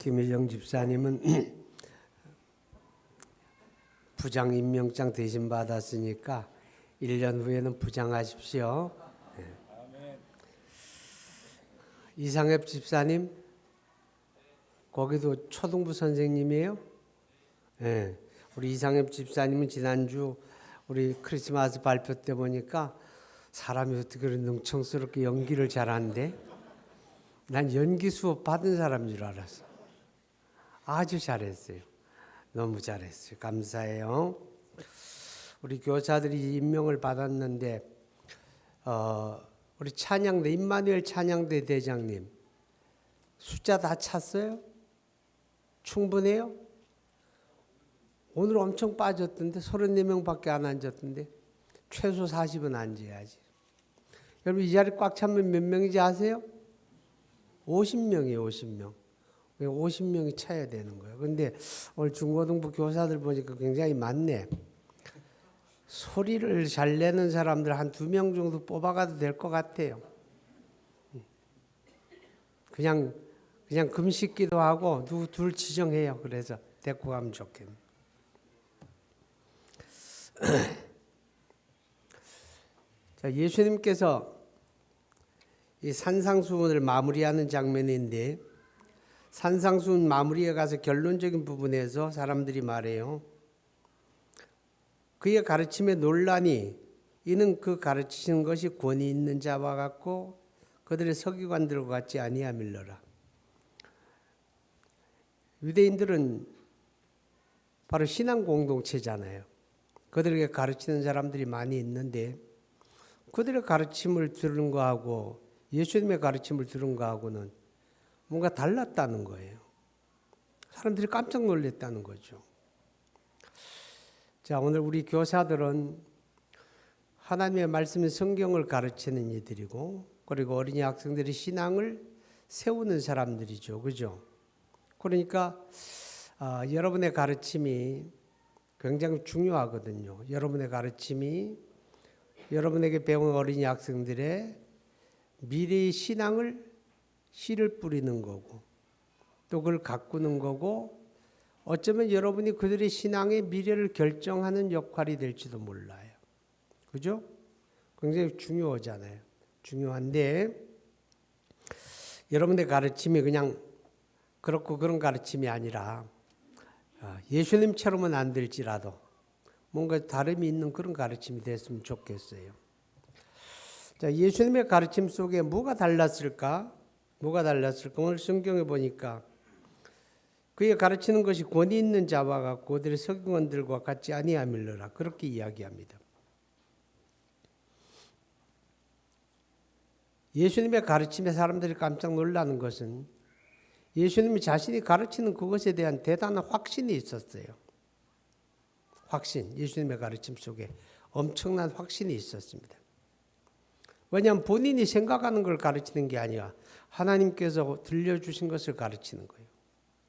김희정 집사님은 부장 임명장 대신 받았으니까 1년 후에는 부장하십시오. 네. 이상엽 집사님, 거기도 초등부 선생님이에요? 네. 우리 이상엽 집사님은 지난주 우리 크리스마스 발표 때 보니까 사람이 어떻게 그런 능청스럽게 연기를 잘하는데 난 연기 수업 받은 사람인 줄 알았어. 아주 잘했어요. 너무 잘했어요. 감사해요. 우리 교사들이 임명을 받았는데 우리 찬양대 임마누엘 찬양대 대장님 숫자 다 찼어요? 충분해요? 오늘 엄청 빠졌던데 34명밖에 안 앉았던데 최소 40은 앉아야지. 여러분 이 자리 꽉 차면 몇 명인지 아세요? 50명이에요. 50명. 50명이 차야 되는 거예요. 그런데 오늘 중고등부 교사들 보니까 굉장히 많네. 소리를 잘 내는 사람들 한 2명 정도 뽑아가도 될 것 같아요. 그냥 금식기도 하고 둘 지정해요. 그래서 데리고 가면 좋겠네. 자, 예수님께서 이 산상수훈을 마무리하는 장면인데 산상수훈 마무리에 가서 결론적인 부분에서 사람들이 말해요. 그의 가르침에 논란이 이는 그 가르치시는 것이 권위 있는 자와 같고 그들의 서기관들과 같지 아니함일러라. 유대인들은 바로 신앙 공동체잖아요. 그들에게 가르치는 사람들이 많이 있는데 그들의 가르침을 들은 거하고 예수님의 가르침을 들은 거하고는 뭔가 달랐다는 거예요. 사람들이 깜짝 놀랐다는 거죠. 자, 오늘 우리 교사들은 하나님의 말씀인 성경을 가르치는 이들이고 그리고 어린이 학생들이 신앙을 세우는 사람들이죠. 그죠? 그러니까 여러분의 가르침이 굉장히 중요하거든요. 여러분의 가르침이 여러분에게 배운 어린이 학생들의 미래의 신앙을 씨를 뿌리는 거고 또 그걸 가꾸는 거고 어쩌면 여러분이 그들의 신앙의 미래를 결정하는 역할이 될지도 몰라요. 그죠? 굉장히 중요하잖아요. 중요한데 여러분의 가르침이 그냥 그렇고 그런 가르침이 아니라 예수님처럼은 안 될지라도 뭔가 다름이 있는 그런 가르침이 됐으면 좋겠어요. 자, 예수님의 가르침 속에 뭐가 달랐을까? 오늘 성경에 보니까 그의 가르치는 것이 권위 있는 자와 같고 그들의 서기관들과 같지 아니함일러라. 그렇게 이야기합니다. 예수님의 가르침에 사람들이 깜짝 놀라는 것은 예수님이 자신이 가르치는 그것에 대한 대단한 확신이 있었어요. 확신, 예수님의 가르침 속에 엄청난 확신이 있었습니다. 왜냐하면 본인이 생각하는 걸 가르치는 게 아니라 하나님께서 들려주신 것을 가르치는 거예요.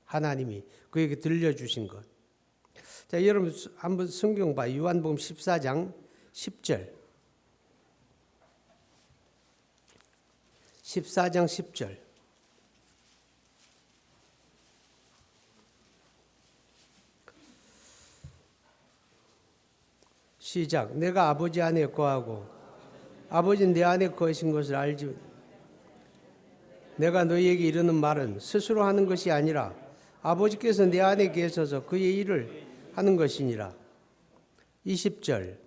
하나님이 그에게 들려주신 것. 자, 여러분 한번 성경 봐. 요한복음 14장 10절. 14장 10절. 시작. 내가 아버지 안에 거하고 아버지는 내 안에 거하신 것을 알지. 내가 너희에게 이르는 말은 스스로 하는 것이 아니라 아버지께서 내 안에 계셔서 그의 일을 하는 것이니라. 20절.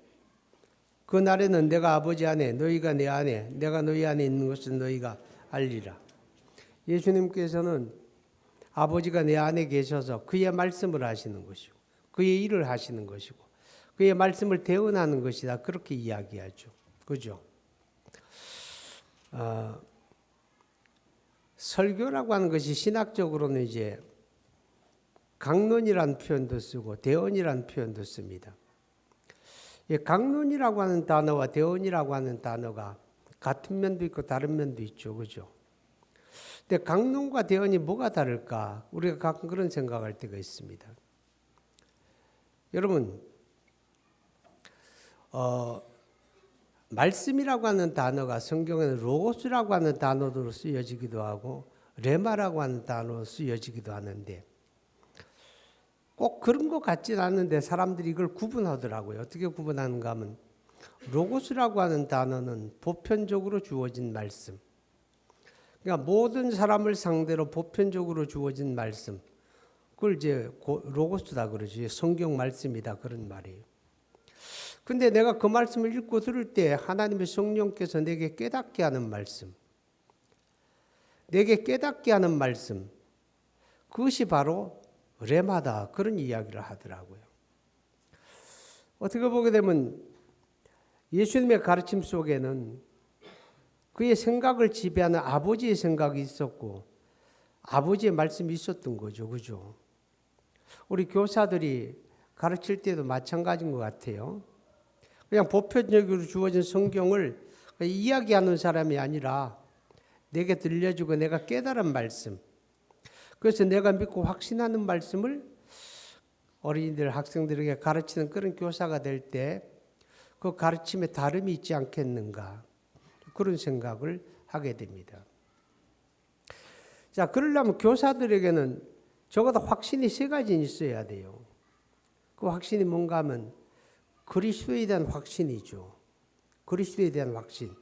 그 날에는 내가 아버지 안에 너희가 내 안에 내가 너희 안에 있는 것을 너희가 알리라. 예수님께서는 아버지가 내 안에 계셔서 그의 말씀을 하시는 것이고 그의 일을 하시는 것이고 그의 말씀을 대언하는 것이다. 그렇게 이야기하죠. 그죠? 설교라고 하는 것이 신학적으로는 이제 강론이라는 표현도 쓰고 대언이라는 표현도 씁니다. 강론이라고 하는 단어와 대언이라고 하는 단어가 같은 면도 있고 다른 면도 있죠. 그죠? 근데 강론과 대언이 뭐가 다를까? 우리가 가끔 그런 생각할 때가 있습니다. 여러분, 말씀이라고 하는 단어가 성경에는 로고스라고 하는 단어로 쓰여지기도 하고 레마라고 하는 단어 쓰여지기도 하는데 꼭 그런 것 같진 않은데 사람들이 이걸 구분하더라고요. 어떻게 구분하는가 하면 로고스라고 하는 단어는 보편적으로 주어진 말씀. 그러니까 모든 사람을 상대로 보편적으로 주어진 말씀. 그걸 이제 로고스다 그러지. 성경 말씀이다 그런 말이에요. 근데 내가 그 말씀을 읽고 들을 때 하나님의 성령께서 내게 깨닫게 하는 말씀. 내게 깨닫게 하는 말씀. 그것이 바로 레마다 그런 이야기를 하더라고요. 어떻게 보게 되면 예수님의 가르침 속에는 그의 생각을 지배하는 아버지의 생각이 있었고 아버지의 말씀이 있었던 거죠. 그죠? 우리 교사들이 가르칠 때도 마찬가지인 것 같아요. 그냥 보편적으로 주어진 성경을 이야기하는 사람이 아니라 내게 들려주고 내가 깨달은 말씀. 그래서 내가 믿고 확신하는 말씀을 어린이들, 학생들에게 가르치는 그런 교사가 될 때 그 가르침에 다름이 있지 않겠는가. 그런 생각을 하게 됩니다. 자, 그러려면 교사들에게는 적어도 확신이 세 가지는 있어야 돼요. 그 확신이 뭔가 하면 그리스도에 대한 확신이죠. 그리스도에 대한 확신.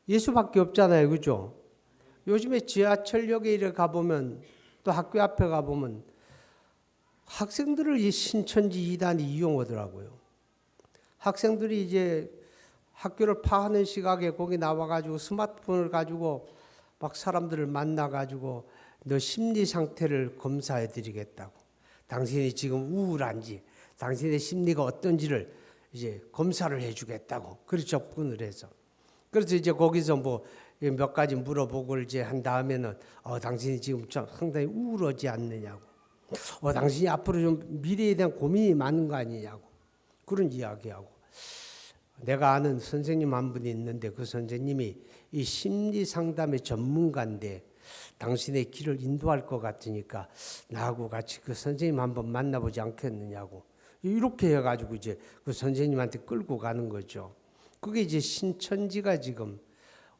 예수밖에 없잖아요. 그죠? 요즘에 지하철역에 이렇게 가보면 또 학교 앞에 가보면 학생들을 이 신천지 이단이 이용하더라고요. 학생들이 이제 학교를 파하는 시각에 거기 나와가지고 스마트폰을 가지고 막 사람들을 만나가지고 너 심리 상태를 검사해 드리겠다고. 당신이 지금 우울한지, 당신의 심리가 어떤지를 이제 검사를 해 주겠다고. 그렇게 접근을 해서. 그래서 이제 거기서 뭐 몇 가지 물어보고 이제 한 다음에는 당신이 지금 좀 상당히 우울하지 않느냐고. 당신이 앞으로 좀 미래에 대한 고민이 많은 거 아니냐고. 그런 이야기하고. 내가 아는 선생님 한 분이 있는데 그 선생님이 이 심리 상담의 전문가인데 당신의 길을 인도할 것 같으니까 나하고 같이 그 선생님 한번 만나보지 않겠느냐고. 이렇게 해가지고 이제 그 선생님한테 끌고 가는 거죠. 그게 이제 신천지가 지금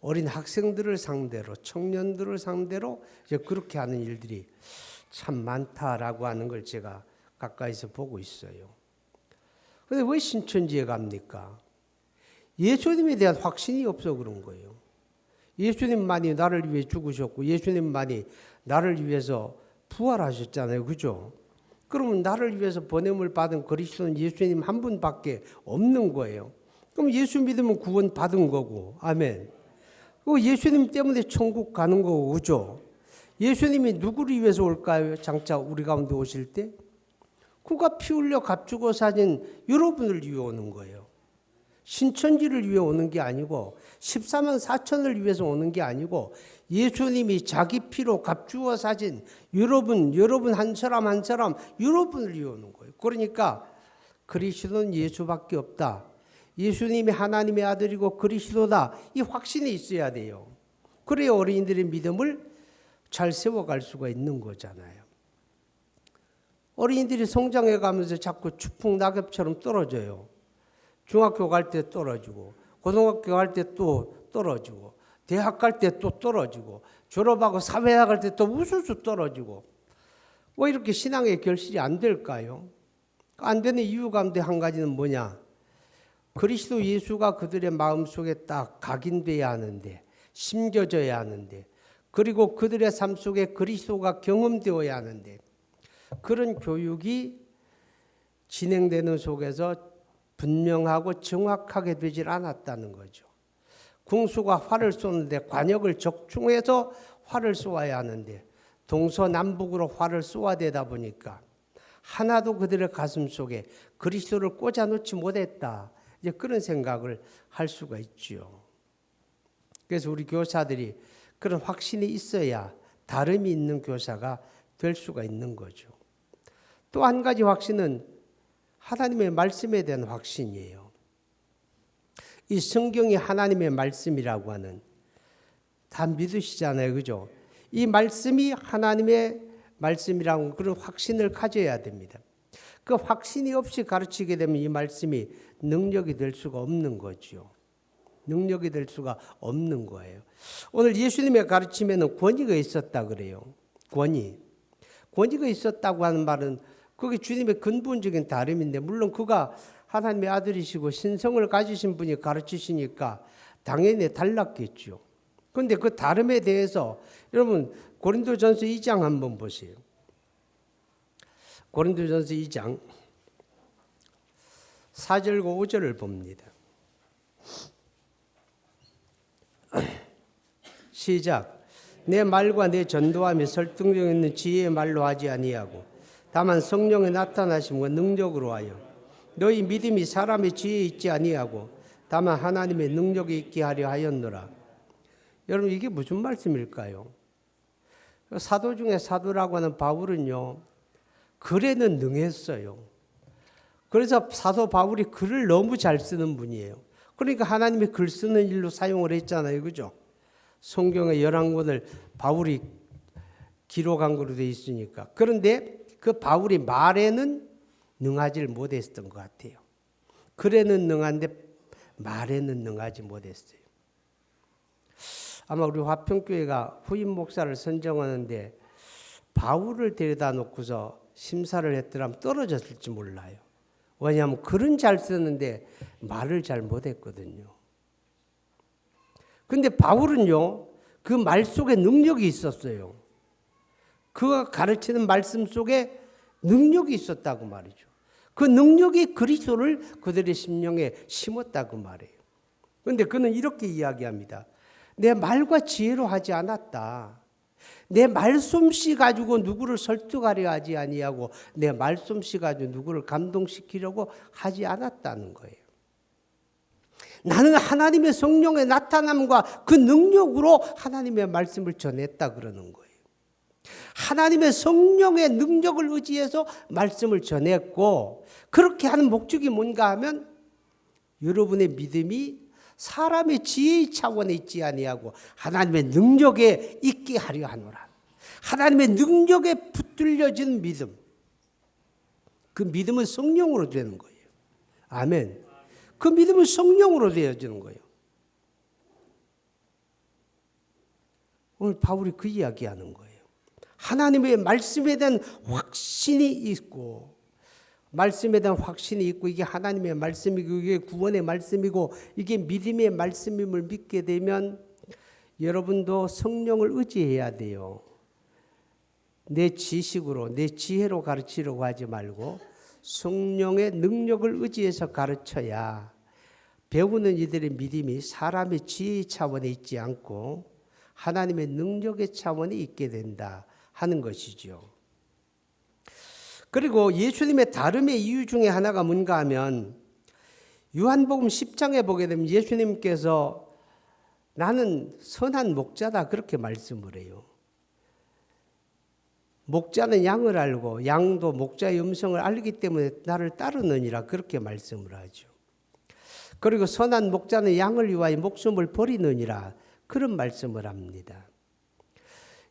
어린 학생들을 상대로, 청년들을 상대로 이제 그렇게 하는 일들이 참 많다라고 하는 걸 제가 가까이서 보고 있어요. 그런데 왜 신천지에 갑니까? 예수님에 대한 확신이 없어 그런 거예요. 예수님만이 나를 위해 죽으셨고 예수님만이 나를 위해서 부활하셨잖아요. 그죠? 그러면 나를 위해서 보냄을 받은 그리스도는 예수님 한 분밖에 없는 거예요. 그럼 예수 믿으면 구원 받은 거고. 아멘. 예수님 때문에 천국 가는 거고. 그죠? 예수님이 누구를 위해서 올까요? 장차 우리 가운데 오실 때? 그가 피 흘려 값주고 사신 여러분을 위해 오는 거예요. 신천지를 위해 오는 게 아니고 14만 4천을 위해서 오는 게 아니고 예수님이 자기 피로 값주어 사신 여러분 한 사람 한 사람 여러분을 위해 오는 거예요. 그러니까 그리스도는 예수밖에 없다. 예수님이 하나님의 아들이고 그리스도다. 이 확신이 있어야 돼요. 그래야 어린이들의 믿음을 잘 세워갈 수가 있는 거잖아요. 어린이들이 성장해 가면서 자꾸 추풍 낙엽처럼 떨어져요. 중학교 갈 때 떨어지고 고등학교 갈 때 또 떨어지고 대학 갈 때 또 떨어지고 졸업하고 사회학 갈 때 또 우수수 떨어지고 왜 이렇게 신앙의 결실이 안 될까요? 안 되는 이유 가운데 한 가지는 뭐냐? 그리스도 예수가 그들의 마음속에 딱 각인돼야 하는데 심겨져야 하는데 그리고 그들의 삶 속에 그리스도가 경험되어야 하는데 그런 교육이 진행되는 속에서 분명하고 정확하게 되질 않았다는 거죠. 궁수가 활을 쏘는데 관역을 적중해서 활을 쏘아야 하는데 동서남북으로 활을 쏘아대다 보니까 하나도 그들의 가슴 속에 그리스도를 꽂아놓지 못했다. 이제 그런 생각을 할 수가 있죠. 그래서 우리 교사들이 그런 확신이 있어야 다름이 있는 교사가 될 수가 있는 거죠. 또 한 가지 확신은 하나님의 말씀에 대한 확신이에요. 이 성경이 하나님의 말씀이라고 하는 다 믿으시잖아요. 그죠? 이 말씀이 하나님의 말씀이라는 그런 확신을 가져야 됩니다. 그 확신이 없이 가르치게 되면 이 말씀이 능력이 될 수가 없는 거죠. 능력이 될 수가 없는 거예요. 오늘 예수님의 가르침에는 권위가 있었다 그래요. 권위가 있었다고 하는 말은 그게 주님의 근본적인 다름인데, 물론 그가 하나님의 아들이시고 신성을 가지신 분이 가르치시니까 당연히 달랐겠죠. 그런데 그 다름에 대해서 여러분 고린도전서 2장 한번 보세요. 고린도전서 2장 4절과 5절을 봅니다. 시작. 내 말과 내 전도함이 설득력 있는 지혜의 말로 하지 아니하고 다만 성령의 나타나심과 능력으로 하여 너희 믿음이 사람의 지혜에 있지 아니하고 다만 하나님의 능력에 있게 하려 하였노라. 여러분 이게 무슨 말씀일까요? 사도 중에 사도라고 하는 바울은요, 글에는 능했어요. 그래서 사도 바울이 글을 너무 잘 쓰는 분이에요. 그러니까 하나님이 글 쓰는 일로 사용을 했잖아요. 그죠? 성경의 11권을 바울이 기록한 거로 되어 있으니까. 그런데 그 바울이 말에는 능하지 못했던 것 같아요. 글에는 능한데 말에는 능하지 못했어요. 아마 우리 화평교회가 후임 목사를 선정하는데 바울을 데려다 놓고서 심사를 했더라면 떨어졌을지 몰라요. 왜냐하면 글은 잘 쓰는데 말을 잘 못했거든요. 근데 바울은요, 그 말 속에 능력이 있었어요. 그가 가르치는 말씀 속에 능력이 있었다고 말이죠. 그 능력이 그리스도를 그들의 심령에 심었다고 말해요. 그런데 그는 이렇게 이야기합니다. 내 말과 지혜로 하지 않았다. 내 말솜씨 가지고 누구를 설득하려 하지 아니하고 내 말솜씨 가지고 누구를 감동시키려고 하지 않았다는 거예요. 나는 하나님의 성령의 나타남과 그 능력으로 하나님의 말씀을 전했다 그러는 거예요. 하나님의 성령의 능력을 의지해서 말씀을 전했고, 그렇게 하는 목적이 뭔가 하면 여러분의 믿음이 사람의 지혜의 차원에 있지 아니하고 하나님의 능력에 있게 하려 하노라. 하나님의 능력에 붙들려진 믿음, 그 믿음은 성령으로 되는 거예요. 아멘. 그 믿음은 성령으로 되어지는 거예요. 오늘 바울이 그 이야기하는 거예요. 하나님의 말씀에 대한 확신이 있고, 말씀에 대한 확신이 있고, 이게 하나님의 말씀이고 이게 구원의 말씀이고 이게 믿음의 말씀임을 믿게 되면 여러분도 성령을 의지해야 돼요. 내 지식으로, 내 지혜로 가르치려고 하지 말고 성령의 능력을 의지해서 가르쳐야 배우는 이들의 믿음이 사람의 지혜의 차원에 있지 않고 하나님의 능력의 차원에 있게 된다 하는 것이죠. 그리고 예수님의 다름의 이유 중에 하나가 뭔가 하면 요한복음 10장에 보게 되면 예수님께서 나는 선한 목자다 그렇게 말씀을 해요. 목자는 양을 알고 양도 목자의 음성을 알기 때문에 나를 따르느니라 그렇게 말씀을 하죠. 그리고 선한 목자는 양을 위하여 목숨을 버리느니라 그런 말씀을 합니다.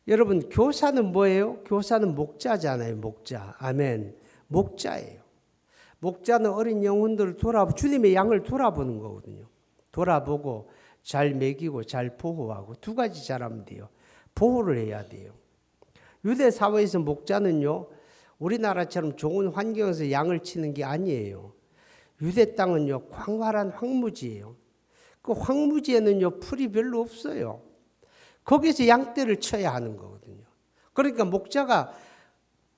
여러분 교사는 뭐예요? 교사는 목자잖아요. 목자. 아멘. 목자예요. 목자는 어린 영혼들을 주님의 양을 돌아보는 거거든요. 돌아보고 잘 먹이고 잘 보호하고 두 가지 잘하면 돼요. 보호를 해야 돼요. 유대 사회에서 목자는요, 우리나라처럼 좋은 환경에서 양을 치는 게 아니에요. 유대 땅은요, 광활한 황무지예요. 그 황무지에는요, 풀이 별로 없어요. 거기서 양떼를 쳐야 하는 거거든요. 그러니까 목자가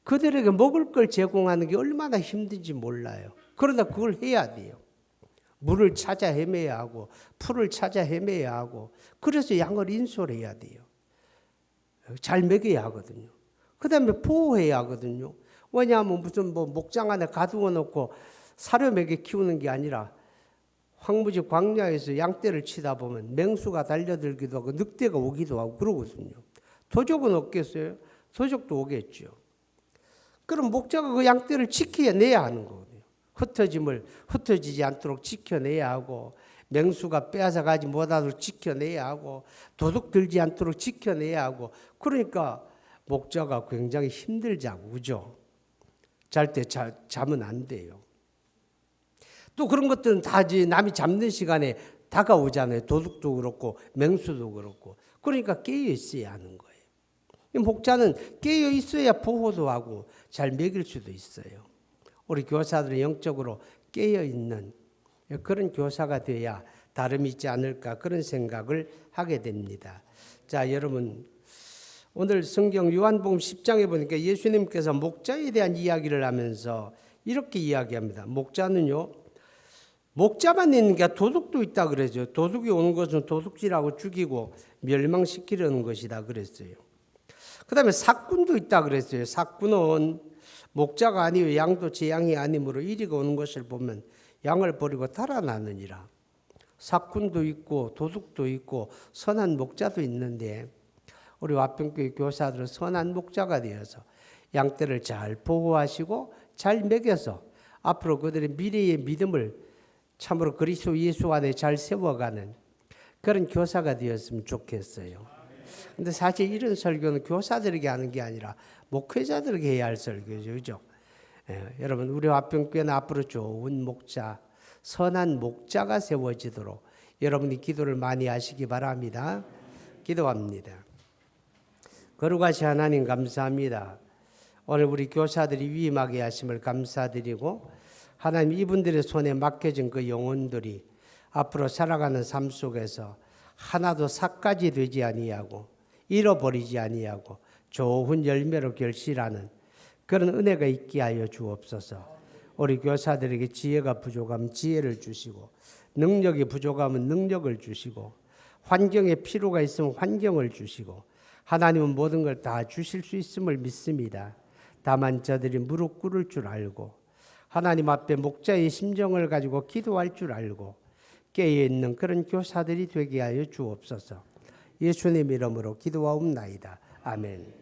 그들에게 먹을 걸 제공하는 게 얼마나 힘든지 몰라요. 그러나 그걸 해야 돼요. 물을 찾아 헤매야 하고 풀을 찾아 헤매야 하고 그래서 양을 인솔해야 돼요. 잘 먹여야 하거든요. 그 다음에 보호해야 하거든요. 왜냐하면 무슨 목장 안에 가두어 놓고 사료 먹여 키우는 게 아니라 황무지 광야에서 양떼를 치다 보면 맹수가 달려들기도 하고 늑대가 오기도 하고 그러거든요. 도적은 없겠어요? 도적도 오겠죠. 그럼 목자가 그 양떼를 지켜내야 하는 거거든요. 흩어지지 않도록 지켜내야 하고 맹수가 빼앗아가지 못하도록 지켜내야 하고 도둑 들지 않도록 지켜내야 하고 그러니까 목자가 굉장히 힘들자고 그죠? 잘 때 자면 안 돼요. 또 그런 것들은 다 남이 잡는 시간에 다가오잖아요. 도둑도 그렇고 맹수도 그렇고. 그러니까 깨어 있어야 하는 거예요. 목자는 깨어 있어야 보호도 하고 잘 먹일 수도 있어요. 우리 교사들은 영적으로 깨어 있는 그런 교사가 돼야 다름이 있지 않을까 그런 생각을 하게 됩니다. 자, 여러분 오늘 성경 요한복음 10장에 보니까 예수님께서 목자에 대한 이야기를 하면서 이렇게 이야기합니다. 목자는요, 목자만 있는 게 도둑도 있다 그러죠. 도둑이 오는 것은 도둑질하고 죽이고 멸망시키려는 것이다 그랬어요. 그 다음에 삭군도 있다 그랬어요. 삭군은 목자가 아니요 양도 제 양이 아니므로 이리가 오는 것을 보면 양을 버리고 달아나느니라. 삭군도 있고 도둑도 있고 선한 목자도 있는데 우리 와평교회 교사들은 선한 목자가 되어서 양떼를 잘 보호하시고 잘 먹여서 앞으로 그들의 미래의 믿음을 참으로 그리스도 예수 안에 잘 세워가는 그런 교사가 되었으면 좋겠어요. 근데 사실 이런 설교는 교사들에게 하는 게 아니라 목회자들에게 해야 할 설교죠. 그죠? 여러분 우리 화평교회는 앞으로 좋은 목자, 선한 목자가 세워지도록 여러분이 기도를 많이 하시기 바랍니다. 기도합니다. 거룩하신 하나님 감사합니다. 오늘 우리 교사들이 위임하게 하심을 감사드리고 하나님 이분들의 손에 맡겨진 그 영혼들이 앞으로 살아가는 삶 속에서 하나도 삭까지 되지 아니하고 잃어버리지 아니하고 좋은 열매로 결실하는 그런 은혜가 있게 하여 주옵소서. 우리 교사들에게 지혜가 부족하면 지혜를 주시고 능력이 부족하면 능력을 주시고 환경에 필요가 있으면 환경을 주시고 하나님은 모든 걸 다 주실 수 있음을 믿습니다. 다만 저들이 무릎 꿇을 줄 알고 하나님 앞에 목자의 심정을 가지고 기도할 줄 알고 깨어있는 그런 교사들이 되게 하여 주옵소서. 예수님 이름으로 기도하옵나이다. 아멘.